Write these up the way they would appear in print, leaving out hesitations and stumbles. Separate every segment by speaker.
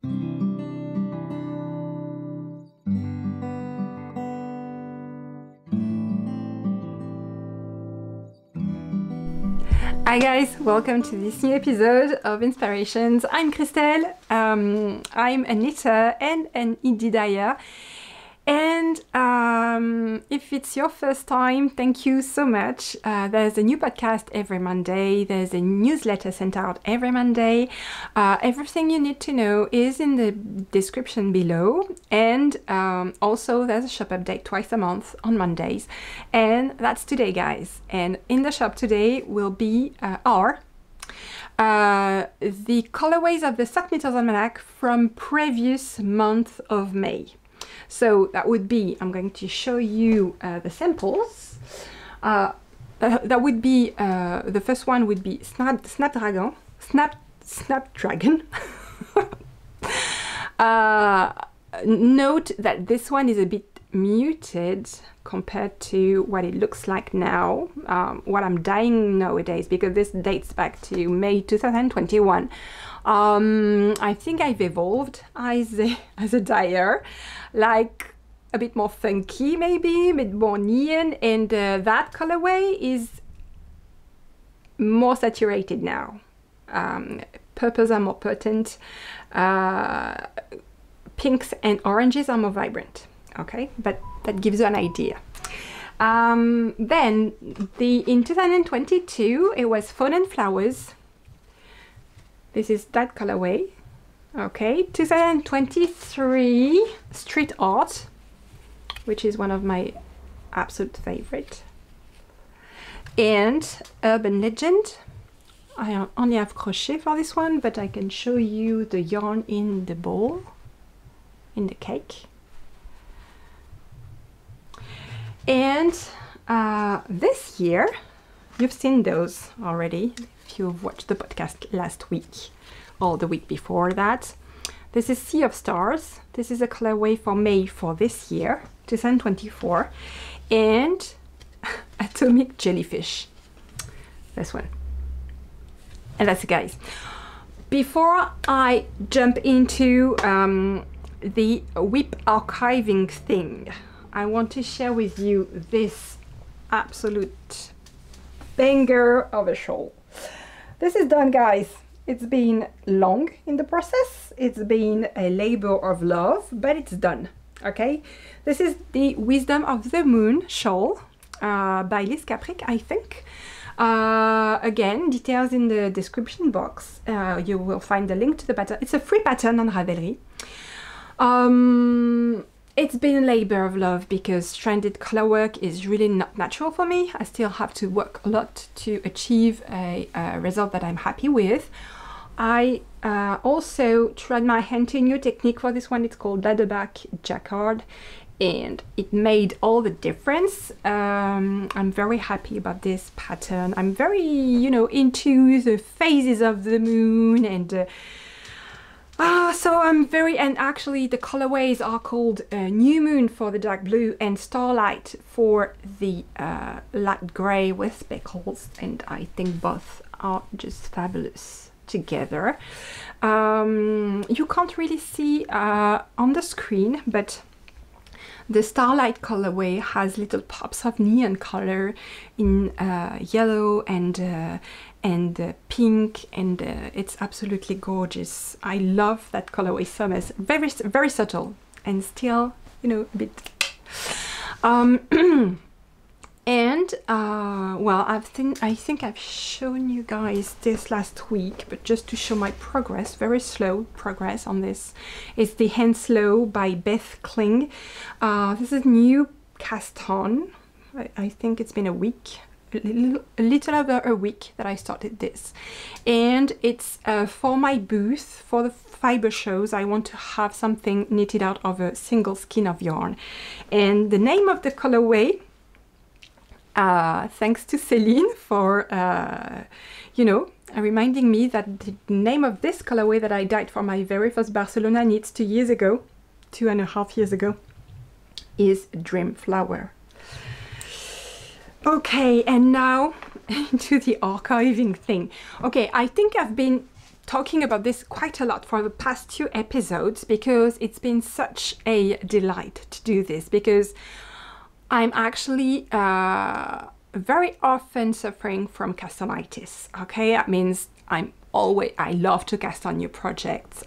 Speaker 1: Hi guys, welcome to this new episode of Inspirations. I'm Christelle, I'm a knitter and an indie dyer, and if it's your first time, thank you so much. There's a new podcast every Monday, there's a newsletter sent out every Monday. Everything you need to know is in the description below, and also there's a shop update twice a month on Mondays, and that's today, guys. And in the shop today will be the colorways of the Sock Knitters Almanac from previous month of May. So that would be, I'm going to show you the samples. That would be, the first one would be Snapdragon. Note that this one is a bit muted compared to what it looks like now, what I'm dyeing nowadays, because this dates back to May 2021. I think I've evolved as a dyer, like a bit more funky maybe, a bit more neon, and that colorway is more saturated now. Purples are more potent, pinks and oranges are more vibrant, okay, but that gives you an idea. Then in 2022 it was Fawn and Flowers. This is that colorway. Okay, 2023 Street Art, which is one of my absolute favorite, and Urban Legend. I only have crochet for this one, but I can show you the yarn in the bowl, in the cake. And this year, you've seen those already if you've watched the podcast last week or the week before that. This is Sea of Stars. This is a colorway for May for this year, 2024, and Atomic Jellyfish, this one. And that's it, guys. Before I jump into the WIP archiving thing, I want to share with you this absolute banger of a shawl. This is done, guys. It's been long in the process. It's been a labor of love, but it's done, okay? This is the Wisdom of the Moon shawl by Liz Capric, I think. Again, details in the description box. You will find the link to the pattern. It's a free pattern on Ravelry. It's been a labor of love because stranded color work is really not natural for me. I still have to work a lot to achieve a result that I'm happy with. I also tried my hand to a new technique for this one. It's called ladderback jacquard, and it made all the difference. I'm very happy about this pattern. I'm very, into the phases of the moon, and so I'm very, and actually the colorways are called New Moon for the dark blue and Starlight for the light gray with speckles, and I think both are just fabulous together. You can't really see on the screen, but the Starlight colorway has little pops of neon color in yellow and pink, and it's absolutely gorgeous. I love that colorway so much. Very, very subtle and still, a bit. And well, I think I've shown you guys this last week, but just to show my progress, very slow progress on this. It's the Henslow by Beth Kling. This is new cast on. I think it's been a week. A little over a week that I started this, and it's for my booth for the fiber shows. I want to have something knitted out of a single skein of yarn, and the name of the colorway, thanks to Celine for reminding me that the name of this colorway that I dyed for my very first Barcelona knits 2.5 years ago, is Dream Flower. Okay, and now into the archiving thing. Okay, I think I've been talking about this quite a lot for the past 2 episodes because it's been such a delight to do this, because I'm actually very often suffering from castonitis. Okay, that means I love to cast on new projects.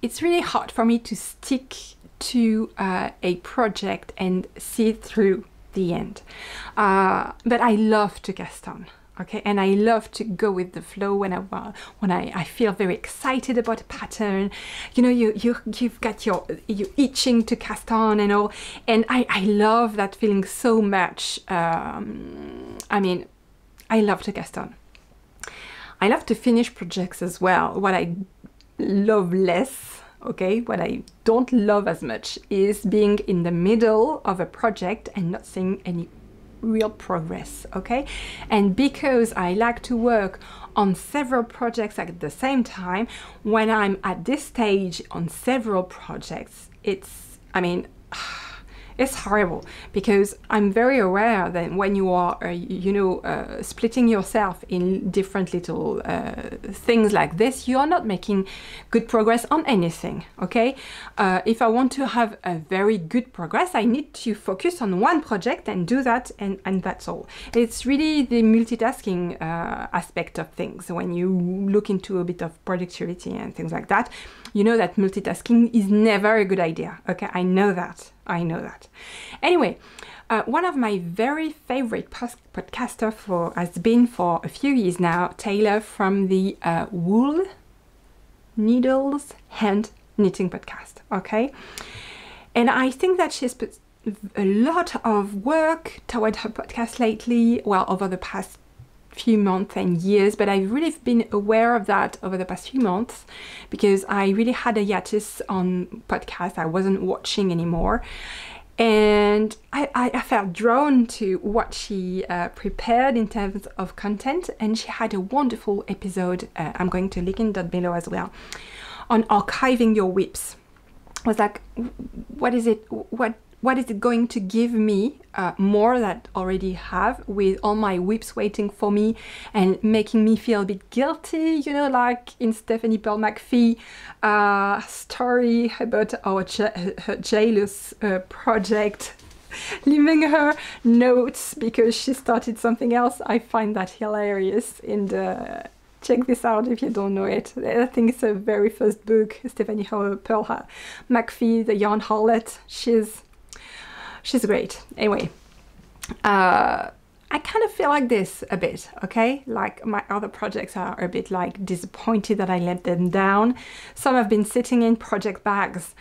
Speaker 1: It's really hard for me to stick to a project and see it through the end. But I love to cast on. Okay, and I love to go with the flow when I feel very excited about a pattern. You know, you've got you itching to cast on and all, and I love that feeling so much. I mean, I love to cast on. I love to finish projects as well. What I love less, okay, what I don't love as much is being in the middle of a project and not seeing any real progress, okay? And because I like to work on several projects at the same time, when I'm at this stage on several projects, it's, I mean, it's horrible, because I'm very aware that when you are, splitting yourself in different little things like this, you are not making good progress on anything, okay? If I want to have a very good progress, I need to focus on one project and do that, and that's all. It's really the multitasking aspect of things. When you look into a bit of productivity and things like that, you know that multitasking is never a good idea, okay? I know that. Anyway, one of my very favorite podcaster has been for a few years now, Taylor from the Wool Needles Hand Knitting podcast, okay? And I think that she's put a lot of work toward her podcast lately, well, over the past few months and years, but I've really been aware of that over the past few months because I really had a hiatus on podcast. I wasn't watching anymore, and I felt drawn to what she prepared in terms of content, and she had a wonderful episode, I'm going to link in down below as well, on archiving your WIPs. I was like, what is it going to give me more that I already have, with all my WIPs waiting for me and making me feel a bit guilty, you know, like in Stephanie Pearl McPhee story about her jealous project, leaving her notes because she started something else. I find that hilarious, and check this out if you don't know it. I think it's her very first book, Stephanie Pearl McPhee, the yarn harlot. She's great. Anyway, I kind of feel like this a bit, okay? Like my other projects are a bit like disappointed that I let them down. Some have been sitting in project bags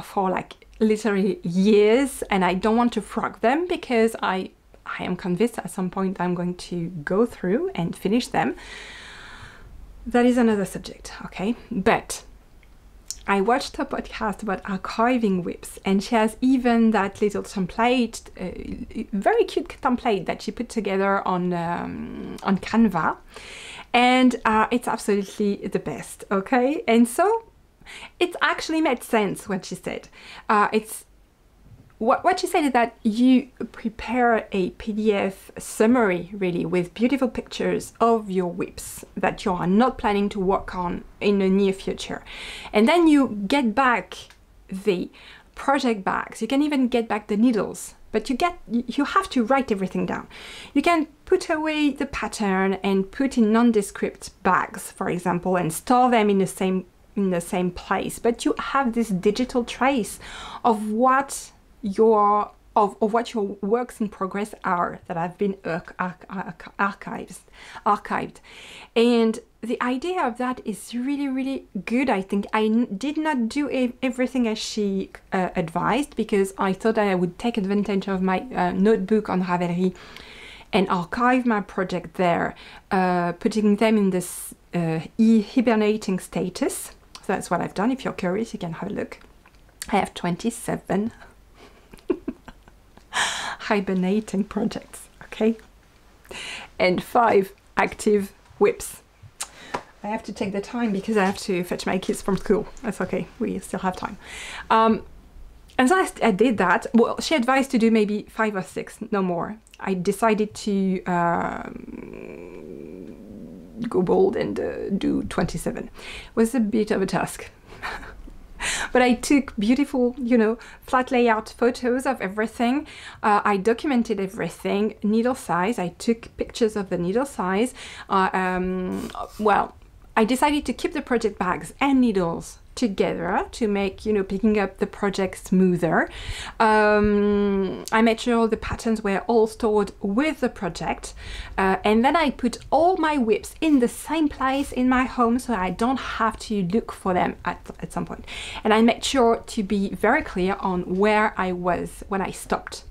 Speaker 1: for like literally years, and I don't want to frog them because I am convinced at some point I'm going to go through and finish them. That is another subject, okay? But I watched her podcast about archiving WIPs, and she has even that little template, very cute template that she put together on Canva, and it's absolutely the best, okay? And so it actually made sense what she said. What she said is that you prepare a PDF summary, really, with beautiful pictures of your WIPs that you are not planning to work on in the near future. And then you get back the project bags. You can even get back the needles, but you have to write everything down. You can put away the pattern and put in nondescript bags, for example, and store them in the same place. But you have this digital trace of what your works in progress are that have been archived. And the idea of that is really, really good. I think I did not do everything as she advised, because I thought I would take advantage of my notebook on Ravelry and archive my project there, putting them in this hibernating status. So that's what I've done. If you're curious, you can have a look. I have 27 hibernating projects, okay, and 5 active WIPs. I have to take the time because I have to fetch my kids from school. That's okay, we still have time. And so I did that. Well, she advised to do maybe 5 or 6, no more. I decided to go bold and do 27. It was a bit of a task. But I took beautiful, you know, flat layout photos of everything. I documented everything, needle size. I took pictures of the needle size. Well, I decided to keep the project bags and needles together to make, you know, picking up the project smoother. I made sure the patterns were all stored with the project, and then I put all my WIPs in the same place in my home so I don't have to look for them at some point. And I made sure to be very clear on where I was when I stopped,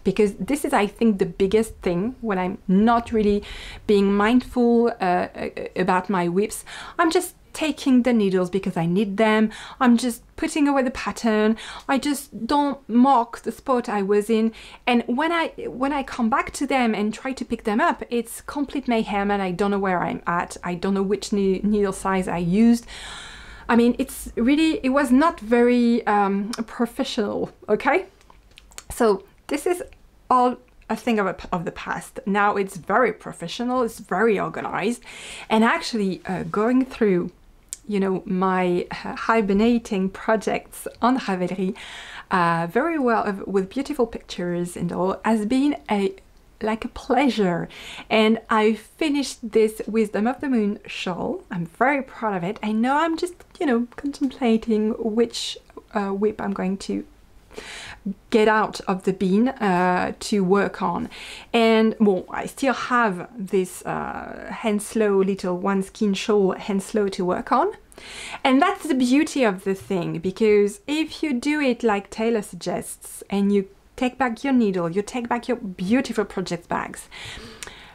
Speaker 1: because this is, I think, the biggest thing when I'm not really being mindful about my WIPs. I'm just taking the needles because I need them. I'm just putting away the pattern. I just don't mark the spot I was in. And when I come back to them and try to pick them up, it's complete mayhem and I don't know where I'm at. I don't know which needle size I used. I mean, it's really, it was not very professional, okay? So this is all a thing of the past. Now it's very professional, it's very organized, and actually going through, you know, my hibernating projects on Ravelry very well with beautiful pictures and all has been like a pleasure. And I finished this Wisdom of the Moon shawl. I'm very proud of it. I know I'm just, you know, contemplating which WIP I'm going to get out of the bin to work on. And well, I still have this Henslow little one skin shawl Henslow to work on, and that's the beauty of the thing, because if you do it like Taylor suggests and you take back your needle, you take back your beautiful project bags,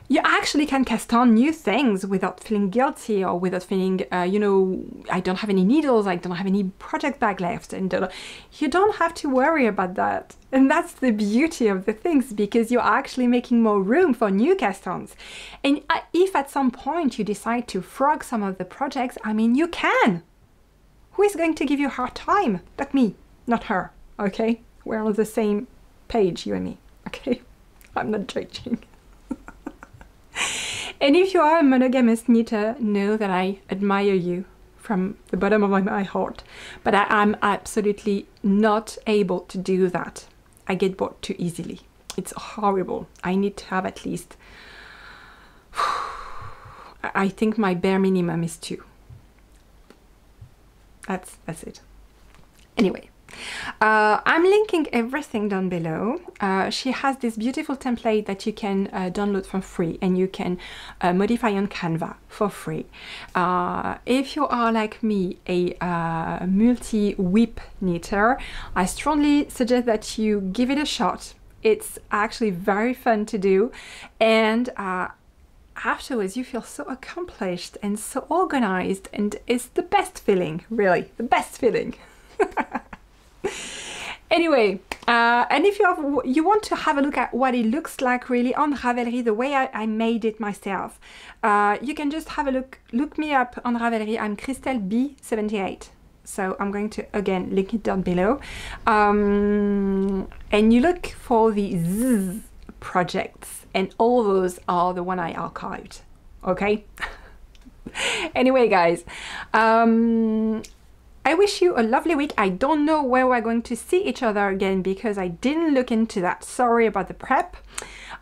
Speaker 1: you actually can cast on new things without feeling guilty or without feeling, you know, I don't have any needles, I don't have any project bag left, and you don't have to worry about that. And that's the beauty of the things, because you're actually making more room for new cast-ons. And if at some point you decide to frog some of the projects, I mean, you can. Who is going to give you a hard time? Not me, not her, okay? We're on the same page, you and me, okay? I'm not judging. And if you are a monogamous knitter, know that I admire you from the bottom of my heart. But I'm absolutely not able to do that. I get bored too easily. It's horrible. I need to have at least, I think my bare minimum is 2. That's it. Anyway. I'm linking everything down below. She has this beautiful template that you can download for free, and you can modify on Canva for free. If you are like me, a multi-WIP knitter, I strongly suggest that you give it a shot. It's actually very fun to do, and afterwards you feel so accomplished and so organized, and it's the best feeling, really, the best feeling. Anyway, and if you want to have a look at what it looks like really on Ravelry, the way I made it myself, you can just have a look me up on Ravelry. I'm Christelle B78. So I'm going to, again, link it down below. And you look for the Z projects, and all those are the one I archived, okay? Anyway, guys, I wish you a lovely week. I don't know where we're going to see each other again because I didn't look into that. Sorry about the prep.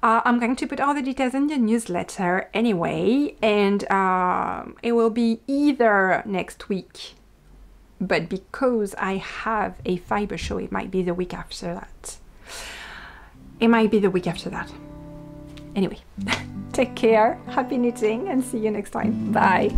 Speaker 1: I'm going to put all the details in the newsletter anyway, and it will be either next week, but because I have a fiber show, it might be the week after that. It might be the week after that. Anyway, take care, happy knitting, and see you next time. Bye.